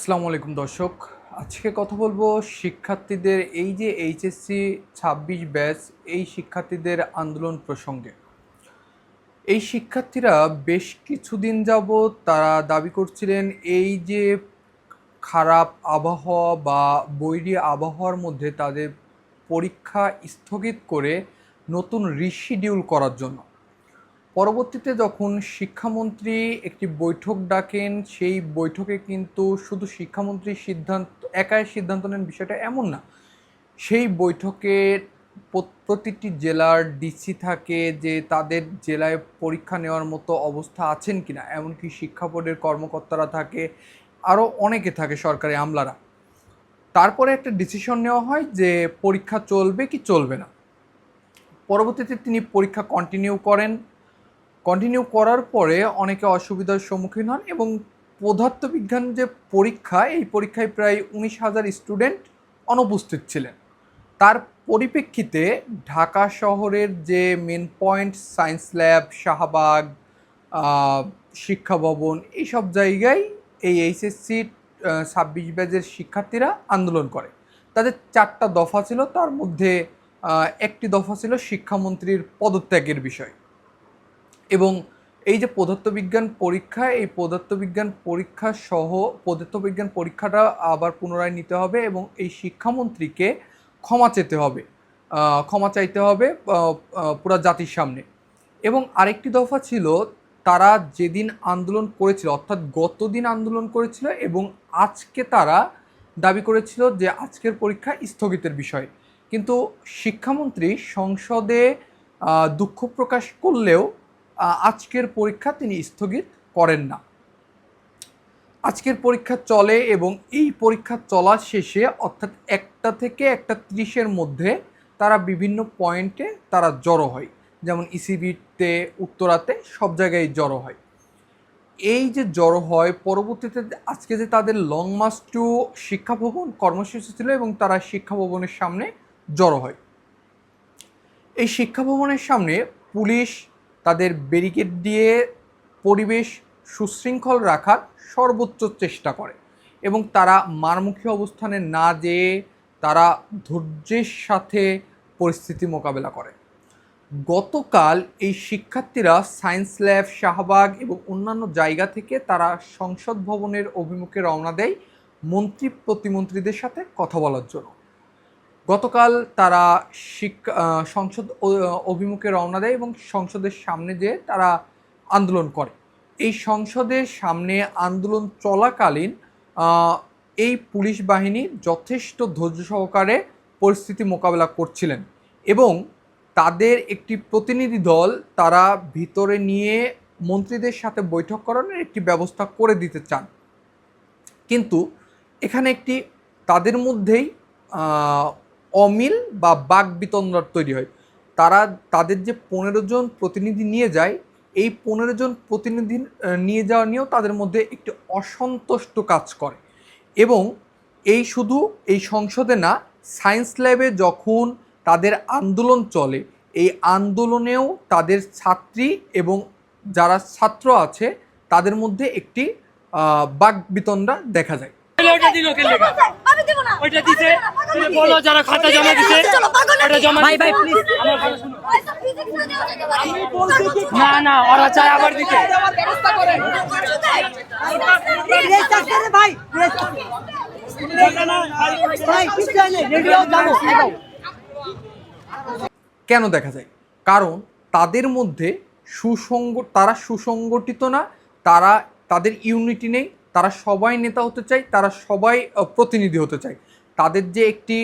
আসসালামু আলাইকুম দর্শক। আজকে কথা বলবো শিক্ষার্থীদের এই যে এইচএসসি ২৬ ব্যাচ এই শিক্ষার্থীদের আন্দোলন প্রসঙ্গে। এই শিক্ষার্থীরা বেশ কিছুদিন যাবৎ তারা দাবি করছিলেন এই যে খারাপ আবহাওয়া বা বৈরী আবহাওয়ার মধ্যে তাদের পরীক্ষা স্থগিত করে নতুন রিশিডিউল করার জন্য। পরবর্তীতে যখন শিক্ষামন্ত্রী একটি বৈঠক ডাকেন, সেই বৈঠকে কিন্তু শুধু শিক্ষামন্ত্রীর একাই সিদ্ধান্ত নেন বিষয়টা এমন না। সেই বৈঠকে প্রতিটি জেলার ডিসি থাকে যে তাদের জেলায় পরীক্ষা নেওয়ার মতো অবস্থা আছেন কিনা, এমনকি শিক্ষা বোর্ডের কর্মকর্তারা থাকে, আরও অনেকে থাকে, সরকারি আমলারা। তারপরে একটা ডিসিশন নেওয়া হয় যে পরীক্ষা চলবে কি চলবে না। পরবর্তীতে তিনি পরীক্ষা কন্টিনিউ করার পরে অনেকে অসুবিধার সম্মুখীন হন এবং পদার্থবিজ্ঞান যে পরীক্ষা, এই পরীক্ষায় প্রায় ১৯,০০০ স্টুডেন্ট অনুপস্থিত ছিলেন। তার পরিপ্রেক্ষিতে ঢাকা শহরের যে main point science lab, Shahbag, Shiksha Bhaban, এইসব জায়গায় এই এইচএসসি ২৬ ব্যাচের শিক্ষার্থীরা আন্দোলন করে। তাদের ৪টা দফা ছিল, তার মধ্যে একটি দফা ছিল শিক্ষামন্ত্রীর পদত্যাগের বিষয়। এবং এই যে পদার্থবিজ্ঞান পরীক্ষা, এই পদার্থবিজ্ঞান পরীক্ষাটা আবার পুনরায় নিতে হবে এবং এই শিক্ষামন্ত্রীকে ক্ষমা চাইতে হবে পুরা জাতির সামনে। এবং আরেকটি দফা ছিল, তারা যেদিন আন্দোলন করেছিল, অর্থাৎ গতদিন আন্দোলন করেছিল এবং আজকে তারা দাবি করেছিল যে আজকের পরীক্ষা স্থগিতের বিষয়। কিন্তু শিক্ষামন্ত্রী সংসদে দুঃখ প্রকাশ করলেও আজকের পরীক্ষা তিনি স্থগিত করেন না। আজকের পরীক্ষা চলে এবং এই পরীক্ষা চলার শেষে, অর্থাৎ ১টা থেকে ১টা ৩০-এর মধ্যে তারা বিভিন্ন পয়েন্টে তারা জড়ো হয়, যেমন ইসিবিতে, উত্তরাতে, সব জায়গায় জড়ো হয়। এই যে জড়ো হয়, পরবর্তীতে আজকে যে তাদের লং মার্চ টু শিক্ষা ভবন কর্মসূচি ছিল এবং তারা শিক্ষা ভবনের সামনে জড়ো হয়। এই শিক্ষা ভবনের সামনে পুলিশ তাদের ব্যারিকেড দিয়ে পরিবেশ সুশৃঙ্খল রাখার সর্বোচ্চ চেষ্টা করে এবং তারা মারমুখী অবস্থানে না যেয়ে তারা ধৈর্যের সাথে পরিস্থিতি মোকাবেলা করে। গতকাল এই শিক্ষার্থীরা সায়েন্স ল্যাব, শাহবাগ এবং অন্যান্য জায়গা থেকে তারা সংসদ ভবনের অভিমুখে রওনা দেয় মন্ত্রী প্রতিমন্ত্রীদের সাথে কথা বলার জন্য। গতকাল তারা সংসদ অভিমুখে রওনা দেয় এবং সংসদের সামনে যেয়ে তারা আন্দোলন করে। এই সংসদের সামনে আন্দোলন চলাকালীন এই পুলিশ বাহিনী যথেষ্ট ধৈর্য সহকারে পরিস্থিতি মোকাবেলা করছিলেন এবং তাদের একটি প্রতিনিধি দল তারা ভিতরে নিয়ে মন্ত্রীদের সাথে বৈঠক করানোর একটি ব্যবস্থা করে দিতে চান। কিন্তু এখানে একটি তাদের মধ্যেই অমিল বা বাকবিতণ্ডা তৈরি হয়। তাদের যে ১৫ জন প্রতিনিধি নিয়ে যায়, এই ১৫ জন প্রতিনিধি নিয়ে যাওয়া নিয়েও তাদের মধ্যে একটি অসন্তুষ্ট কাজ করে এবং শুধু এই সংসদে না, সায়েন্স ল্যাবে যখন তাদের আন্দোলন চলে, এই আন্দোলনেও তাদের ছাত্রী এবং যারা ছাত্র আছে তাদের মধ্যে একটি বাকবিতণ্ডা দেখা যায়। কেন দেখা যায়? কারণ তাদের মধ্যে তারা সুসংগঠিত না, তাদের ইউনিটি নেই, তারা সবাই নেতা হতে চায়, তারা সবাই প্রতিনিধি হতে চায়। তাদের যে একটি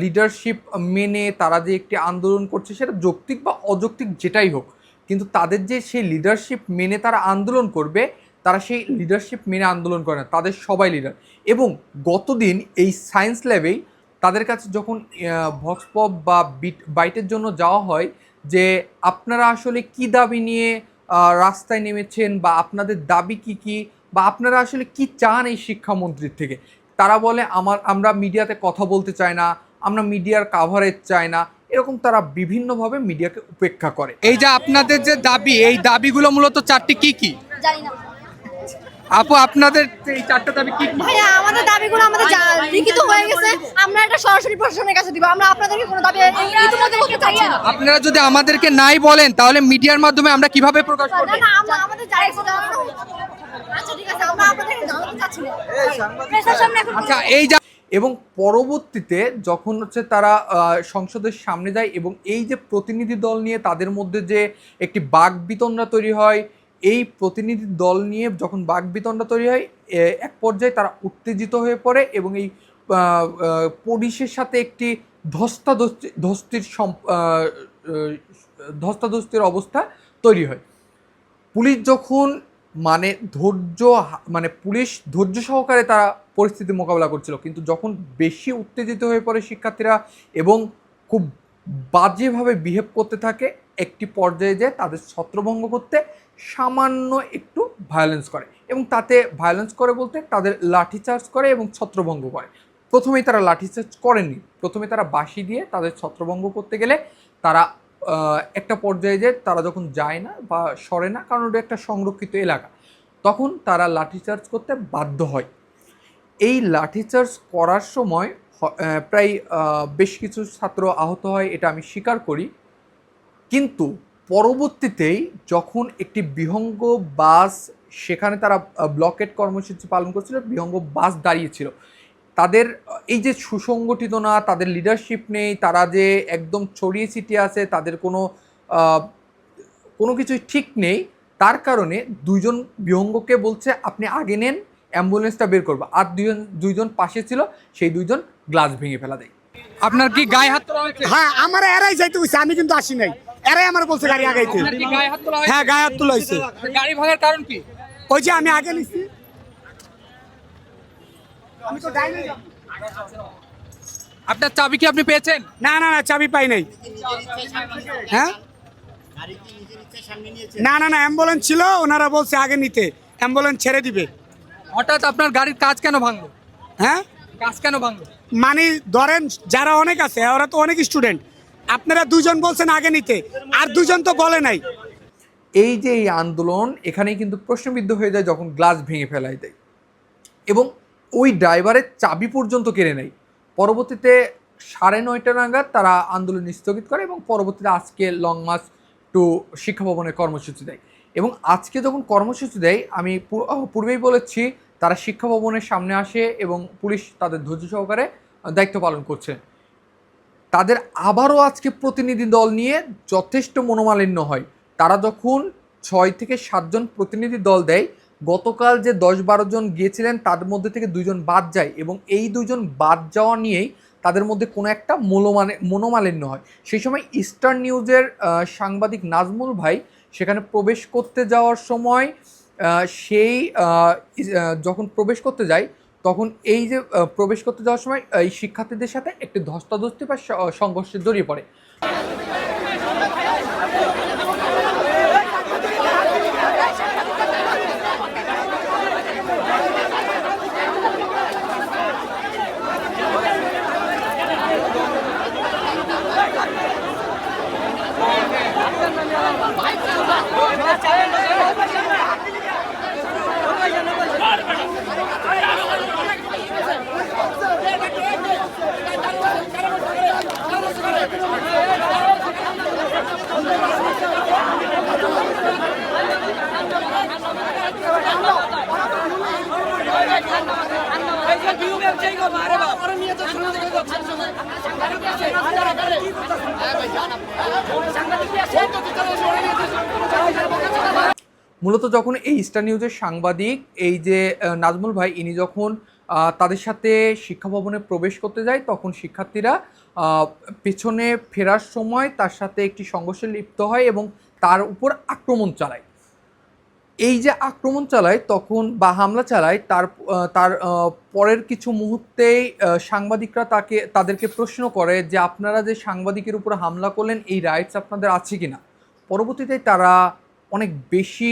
লিডারশিপ মেনে তারা যে একটি আন্দোলন করছে, সেটা যৌক্তিক বা অযৌক্তিক যেটাই হোক, কিন্তু তাদের যে সেই লিডারশিপ মেনে তারা আন্দোলন করবে, তারা সেই লিডারশিপ মেনে আন্দোলন করে না, তাদের সবাই লিডার। এবং গতদিন এই সায়েন্স ল্যাবেই তাদের কাছে যখন ভক্স পপ বা বাইটের জন্য যাওয়া হয় যে আপনারা আসলে কি দাবি নিয়ে রাস্তায় নেমেছেন বা আপনাদের দাবি কি বা আপনারা আসলে কি চান এই শিক্ষামন্ত্রীর থেকে, তারা বলে আমরা মিডিয়াতে কথা বলতে চাই না, আমরা মিডিয়ার কাভারেজ চাই না, এরকম তারা বিভিন্নভাবে মিডিয়াকে উপেক্ষা করে। এই যে আপনাদের যে দাবি, এই দাবিগুলো মূলত 4টি কি? জানি না। আপু আপনাদের এই চারটা দাবি কি? ভাইয়া আমাদের দাবিগুলো আমাদের লিখিত হয়ে গেছে, আমরা এটা সরাসরি প্রশাসনের কাছে দিব। আমরা আপনাদেরকে কোনো দাবি ইতিমধ্যে বলতে চাচ্ছি না। আপনারা যদি আমাদেরকে নাই বলেন তাহলে মিডিয়ার মাধ্যমে আমরা কিভাবে প্রকাশ করব? না না, আমরা আমাদের জায়গা জানানো। আচ্ছা ঠিক আছে, আমরা আপনাদেরকে জানাতে চাচ্ছি না। প্রেসের সামনে এখন আচ্ছা এই এবং পরবর্তীতে যখন হচ্ছে তারা সংসদের সামনে যায় এবং এই যে প্রতিনিধি দল নিয়ে তাদের মধ্যে যে একটি বাকবিতণ্ডা তৈরি হয়, এই প্রতিনিধি দল নিয়ে যখন বাকবিতণ্ডা তৈরি হয় এক পর্যায়ে তারা উত্তেজিত হয়ে পড়ে এবং এই পুলিশের সাথে একটি ধস্তাধস্তির অবস্থা তৈরি হয়। পুলিশ যখন পুলিশ ধৈর্য সহকারে তারা পরিস্থিতি মোকাবেলা করছিল, কিন্তু যখন বেশি উত্তেজিত হয়ে পড়ে শিক্ষার্থীরা এবং খুব বাজেভাবে বিহেভ করতে থাকে, একটি পর্যায়ে যে তাদের ছত্রভঙ্গ করতে সামান্য একটু ভায়োলেন্স করে এবং তাতে ভায়োলেন্স করে বলতে তাদের লাঠিচার্জ করে এবং ছত্রভঙ্গ করে। প্রথমেই তারা লাঠিচার্জ করেনি, প্রথমে তারা বাঁশি দিয়ে তাদের ছত্রভঙ্গ করতে গেলে তারা একটা পর্যায়ে যে তারা যখন যায় না বা সরে না, কারণ ওটা একটা সংরক্ষিত এলাকা, তখন তারা লাঠিচার্জ করতে বাধ্য হয়। এই লাঠিচার্জ করার সময় প্রায় বেশ কিছু ছাত্র আহত হয়, এটা আমি স্বীকার করি। কিন্তু পরবর্তীতেই যখন একটি বিহঙ্গ বাস, সেখানে তারা ব্লকেট কর্মসূচি পালন করছিল, বিহঙ্গ বাস দাঁড়িয়েছিল, তাদের এই যে সুসংগঠিত না, তাদের লিডারশিপ নেই, তারা যে একদম ছড়িয়ে ছিটিয়ে আছে, তাদের কোনো কিছুই ঠিক নেই, তার কারণে দুইজন বিহঙ্গকে বলছে আপনি আগে নেন, অ্যাম্বুলেন্সটা বের করবো, আর দুইজন পাশে ছিল, সেই দুইজন গ্লাস ভেঙে ফেলা দেয়। আপনার কি গায়ে হাত তোলা হয়েছে? হ্যাঁ, আমার এরাই যাইতে হইছে, আমি কিন্তু আসি নাই। এরাই আমার বলছে গাড়ি আগাইতে। হ্যাঁ, গায়ে হাত তোলা হয়েছে। গাড়ি ভাঙার কারণ কি? ওই যে আমি আগে নিছি, আমি তো ডাইনে যাব। আপনার চাবি কি আপনি পেয়েছেন? না না না, চাবি পাই নাই। হ্যাঁ, না না না, অ্যাম্বুলেন্স ছিল, ওনারা বলছে আগে নিতে, অ্যাম্বুলেন্স ছেড়ে দিবে। হঠাৎ আপনার গাড়ির কাজ কেন ভাঙলো? হ্যাঁ, কাজ কেন ভাঙলো? মানে ধরেন যারা অনেক আছে, ওরা তো অনেক স্টুডেন্ট, আপনারা দুজন বলছেন আগে নিতে, আর দুজন তো বলে নাই। এই যে এই আন্দোলন এখানেই কিন্তু প্রশ্নবিদ্ধ হয়ে যায় যখন গ্লাস ভেঙে ফেলাই দেয় এবং ওই ড্রাইভারের চাবি পর্যন্ত কেড়ে নেয়। পরবর্তীতে 9:30 নাগাদ তারা আন্দোলন স্থগিত করে এবং পরবর্তীতে আজকে লং মার্চ টু শিক্ষা ভবনের কর্মসূচি দেয়। এবং আজকে যখন কর্মসূচি দেয়, আমি পূর্বেই বলেছি, তারা শিক্ষা ভবনের সামনে আসে এবং পুলিশ তাদের ধৈর্য সহকারে দায়িত্ব পালন করছে। তাদের আবারও আজকে প্রতিনিধি দল নিয়ে যথেষ্ট মনোমালিন্য হয়। তারা যখন 6 থেকে 7 জন প্রতিনিধি দল দেয়, গতকাল যে 10-12 জন গিয়েছিলেন তাদের মধ্যে থেকে 2 জন বাদ যায় এবং এই 2 জন বাদ যাওয়া নিয়েই তাদের মধ্যে কোনো একটা মনোমালিন্য হয়। সেই সময় ইস্টার্ন নিউজের সাংবাদিক নাজমুল ভাই সেখানে প্রবেশ করতে যাওয়ার সময় যখন প্রবেশ করতে যায়, তখন এই যে প্রবেশ করতে যাওয়ার সময় এই শিক্ষার্থীদের সাথে একটি ধস্তাধস্তি বা সংঘর্ষে জড়িয়ে পড়ে। মূলত যখন এই স্টার নিউজের সাংবাদিক এই যে নাজমুল ভাই, ইনি যখন তাদের সাথে শিক্ষা ভবনে প্রবেশ করতে যায়, তখন শিক্ষার্থীরা পেছনে ফেরার সময় তার সাথে একটি সংঘর্ষে লিপ্ত হয় এবং তার উপর আক্রমণ চালায়। এই যে আক্রমণ চালায় তখন বা হামলা চালায়, তার পরের কিছু মুহূর্তেই সাংবাদিকরা তাদেরকে প্রশ্ন করে যে আপনারা যে সাংবাদিকের উপর হামলা করলেন, এই রাইটস আপনাদের আছে কি না। পরবর্তীতে তারা অনেক বেশি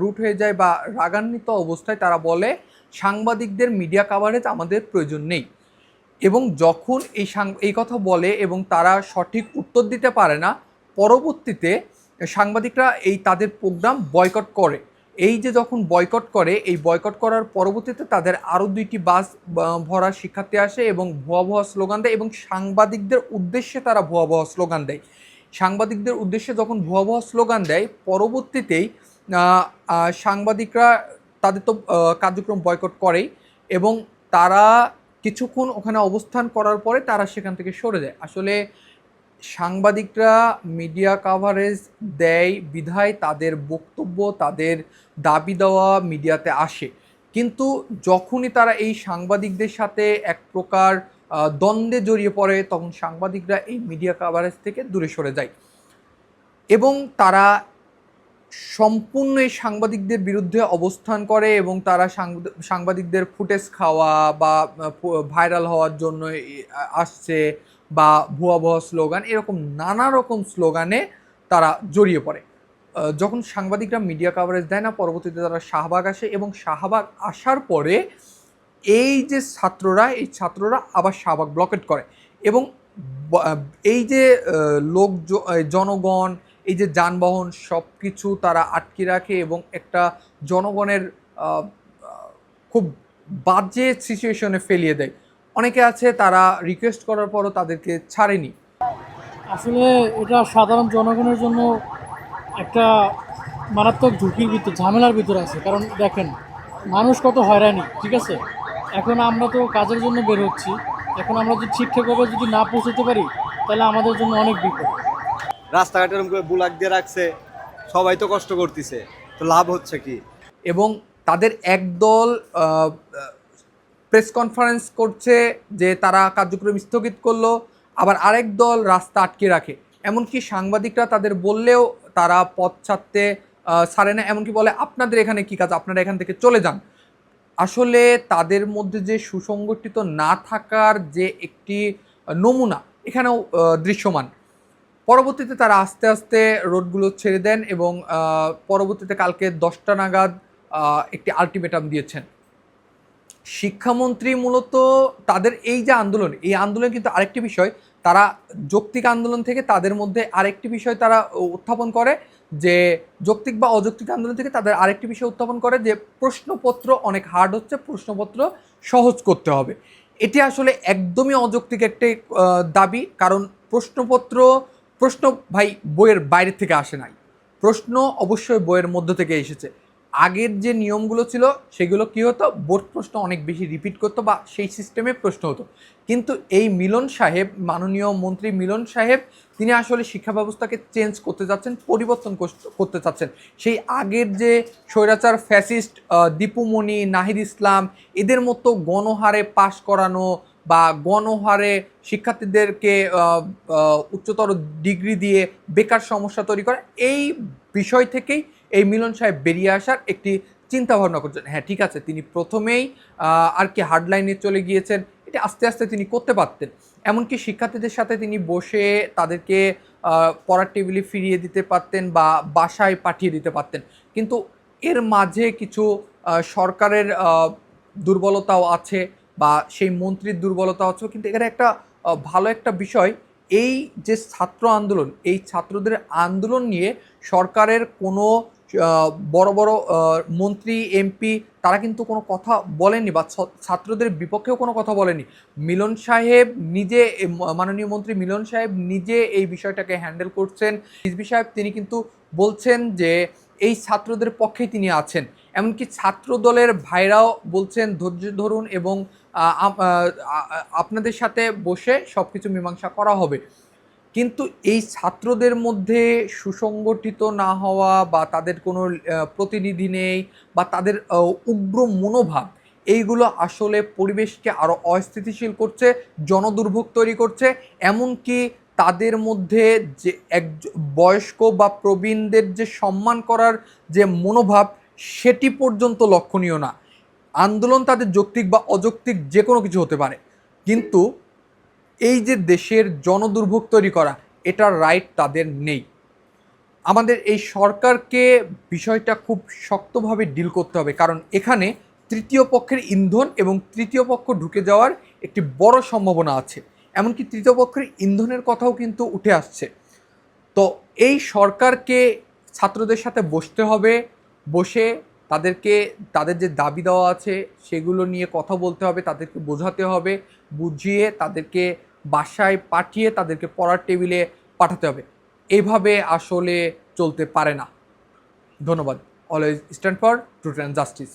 রুট হয়ে যায় বা রাগান্বিত অবস্থায় তারা বলে সাংবাদিকদের মিডিয়া কাভারেজ আমাদের প্রয়োজন নেই। এবং যখন এই কথা বলে এবং তারা সঠিক উত্তর দিতে পারে না, পরবর্তীতে সাংবাদিকরা তাদের প্রোগ্রাম বয়কট করে এই যে যখন বয়কট করে, এই বয়কট করার পরবর্তীতে তাদের আরও 2টি বাস ভরা শিক্ষার্থী আসে এবং ভুয়া ভুয়া স্লোগান দেয় এবং সাংবাদিকদের উদ্দেশ্যে তারা ভুয়া ভুয়া স্লোগান দেয়। সাংবাদিকদের উদ্দেশ্যে যখন ভুয়া ভুয়া স্লোগান দেয়, পরবর্তীতেই সাংবাদিকরা তাদের তো কার্যক্রম বয়কট করেই এবং তারা কিছুক্ষণ ওখানে অবস্থান করার পরে তারা সেখান থেকে সরে যায়। আসলে সাংবাদিকরা মিডিয়া কাভারেজ দেয় বিধায় তাদের বক্তব্য, তাদের দাবি দেওয়া মিডিয়াতে আসে, কিন্তু যখনই তারা এই সাংবাদিকদের সাথে এক প্রকার দ্বন্দ্বে জড়িয়ে পড়ে, তখন সাংবাদিকরা এই মিডিয়া কাভারেজ থেকে দূরে সরে যায় এবং তারা সম্পূর্ণ এই সাংবাদিকদের বিরুদ্ধে অবস্থান করে এবং তারা সাংবাদিকদের ফুটেজ খাওয়া বা ভাইরাল হওয়ার জন্য আসছে বা ভুয়া ভুয়া স্লোগান, এরকম নানা রকম স্লোগানে তারা জড়িয়ে পড়ে। যখন সাংবাদিকরা মিডিয়া কাভারেজ দেয় না, পরবর্তীতে তারা শাহবাগ আসে এবং শাহবাগ আসার পরে এই যে এই ছাত্ররা আবার শাহবাগ ব্লকেট করে এবং এই যে জনগণ, এই যে যানবাহন সব কিছু তারা আটকে রাখে এবং একটা জনগণের খুব বাজে সিচুয়েশনে ফেলিয়ে দেয়। অনেকে আছে তারা রিকোয়েস্ট করার পরও তাদেরকে ছাড়েনি। আসলে এটা সাধারণ জনগণের জন্য একটা মারাত্মক ঝুঁকির ভিতর, ঝামেলার ভিতর আছে। কারণ দেখেন, মানুষ কত হয়রানি, ঠিক আছে? এখন আমরা তো কাজের জন্য বের হচ্ছি, এখন আমরা যদি ঠিকঠাকভাবে যদি না পৌঁছতে পারি তাহলে আমাদের জন্য অনেক বিপদ। রাস্তাঘাটে এরকম করে বুলাক দিয়ে রাখছে, সবাই তো কষ্ট করতেছে, তো লাভ হচ্ছে কি? এবং তাদের একদল প্রেস কনফারেন্স করছে যে তারা কার্যক্রম স্থগিত করলো, আবার আরেক দল রাস্তা আটকে রাখে। এমনকি সাংবাদিকরা তাদের বললেও তারা পথ ছাড়তে ছাড়ে না, এমনকি বলে আপনাদের এখানে কী কাজ, আপনারা এখান থেকে চলে যান। আসলে তাদের মধ্যে যে সুসংগঠিত না থাকার যে একটি নমুনা এখানেও দৃশ্যমান। পরবর্তীতে তারা আস্তে আস্তে রোডগুলো ছেড়ে দেন এবং পরবর্তীতে কালকে 10টা নাগাদ একটি আলটিমেটাম দিয়েছেন। শিক্ষামন্ত্রী মূলত তাদের এই যে আন্দোলন, এই আন্দোলন কিন্তু আরেকটি বিষয়, তারা যৌক্তিক আন্দোলন থেকে তাদের মধ্যে আরেকটি বিষয় তারা উত্থাপন করে যে যৌক্তিক বা অযৌক্তিক আন্দোলন থেকে তাদের আরেকটি বিষয় উত্থাপন করে যে প্রশ্নপত্র অনেক হার্ড হচ্ছে, প্রশ্নপত্র সহজ করতে হবে। এটি আসলে একদমই অযৌক্তিক একটি দাবি, কারণ প্রশ্ন ভাই বইয়ের বাইরে থেকে আসে নাই, প্রশ্ন অবশ্যই বইয়ের মধ্য থেকে এসেছে। আগের যে নিয়মগুলো ছিল সেগুলো কী হতো, বোর্ড প্রশ্ন অনেক বেশি রিপিট করতো বা সেই সিস্টেমে প্রশ্ন হতো, কিন্তু এই মিলন সাহেব, মাননীয় মন্ত্রী মিলন সাহেব, তিনি আসলে শিক্ষা ব্যবস্থাকে চেঞ্জ করতে যাচ্ছেন, পরিবর্তন করতে চাচ্ছেন। সেই আগের যে স্বৈরাচার ফ্যাসিস্ট দীপুমণি, নাহিদ ইসলাম, এদের মতো গণহারে পাশ করানো বা গণহারে শিক্ষার্থীদেরকে উচ্চতর ডিগ্রি দিয়ে বেকার সমস্যা তৈরি করা, এই বিষয় থেকেই এই মিলন সাহেব বেরিয়ে আসার একটি চিন্তা ভাবনা করছেন। হ্যাঁ, ঠিক আছে, তিনি প্রথমেই আর কি হার্ডলাইনে চলে গিয়েছেন, এটা আস্তে আস্তে তিনি করতে পারতেন। এমনকি শিক্ষার্থীদের সাথে তিনি বসে তাদেরকে পড়ার টেবিলে ফিরিয়ে দিতে পারতেন বা বাসায় পাঠিয়ে দিতে পারতেন, কিন্তু এর মাঝে কিছু সরকারের দুর্বলতাও আছে বা সেই মন্ত্রীর দুর্বলতা আছে। কিন্তু এখানে একটা ভালো একটা বিষয়, এই যে ছাত্র আন্দোলন, এই ছাত্রদের আন্দোলন নিয়ে সরকারের কোনো বড় বড় মন্ত্রী, এমপি তারা কিন্তু কোনো কথা বলেনি বা ছাত্রদের বিপক্ষেও কোনো কথা বলেনি। মিলন সাহেব নিজে, মাননীয় মন্ত্রী মিলন সাহেব নিজে এই বিষয়টাকে হ্যান্ডেল করছেন। রিজভী সাহেব তিনি কিন্তু বলছেন যে এই ছাত্রদের পক্ষেই তিনি আছেন। এমনকি ছাত্র দলের ভাইরাও বলছেন ধৈর্য ধরুন এবং আপনাদের সাথে বসে সব কিছু মীমাংসা করা হবে। কিন্তু এই ছাত্রদের মধ্যে সুসংগঠিত না হওয়া বা তাদের কোনো প্রতিনিধি নেই বা তাদের উগ্র মনোভাব, এইগুলো আসলে পরিবেশকে আরও অস্থিতিশীল করছে, জনদুর্ভোগ তৈরি করছে। এমনকি তাদের মধ্যে যে এক বয়স্ক বা প্রবীণদের যে সম্মান করার যে মনোভাব, সেটি পর্যন্ত লক্ষণীয় না। আন্দোলন তাদের যৌক্তিক বা অযৌক্তিক যে কোনো কিছু হতে পারে, কিন্তু এই যে দেশের জনদুর্ভোগ তৈরি করা, এটার রাইট তাদের নেই। আমাদের এই সরকারকে বিষয়টা খুব শক্তভাবে ডিল করতে হবে, কারণ এখানে তৃতীয় পক্ষের ইন্ধন এবং তৃতীয় পক্ষ ঢুকে যাওয়ার একটি বড় সম্ভাবনা আছে। এমনকি তৃতীয় পক্ষের ইন্ধনের কথাও কিন্তু উঠে আসছে। তো এই সরকারকে ছাত্রদের সাথে বসতে হবে, বসে তাদেরকে তাদের যে দাবি দেওয়া আছে সেগুলো নিয়ে কথা বলতে হবে, তাদেরকে বোঝাতে হবে, বুঝিয়ে তাদেরকে বাসায় পাঠিয়ে তাদেরকে পড়ার টেবিলে পাঠাতে হবে। এইভাবে আসলে চলতে পারে না। ধন্যবাদ। Always stand for truth and justice.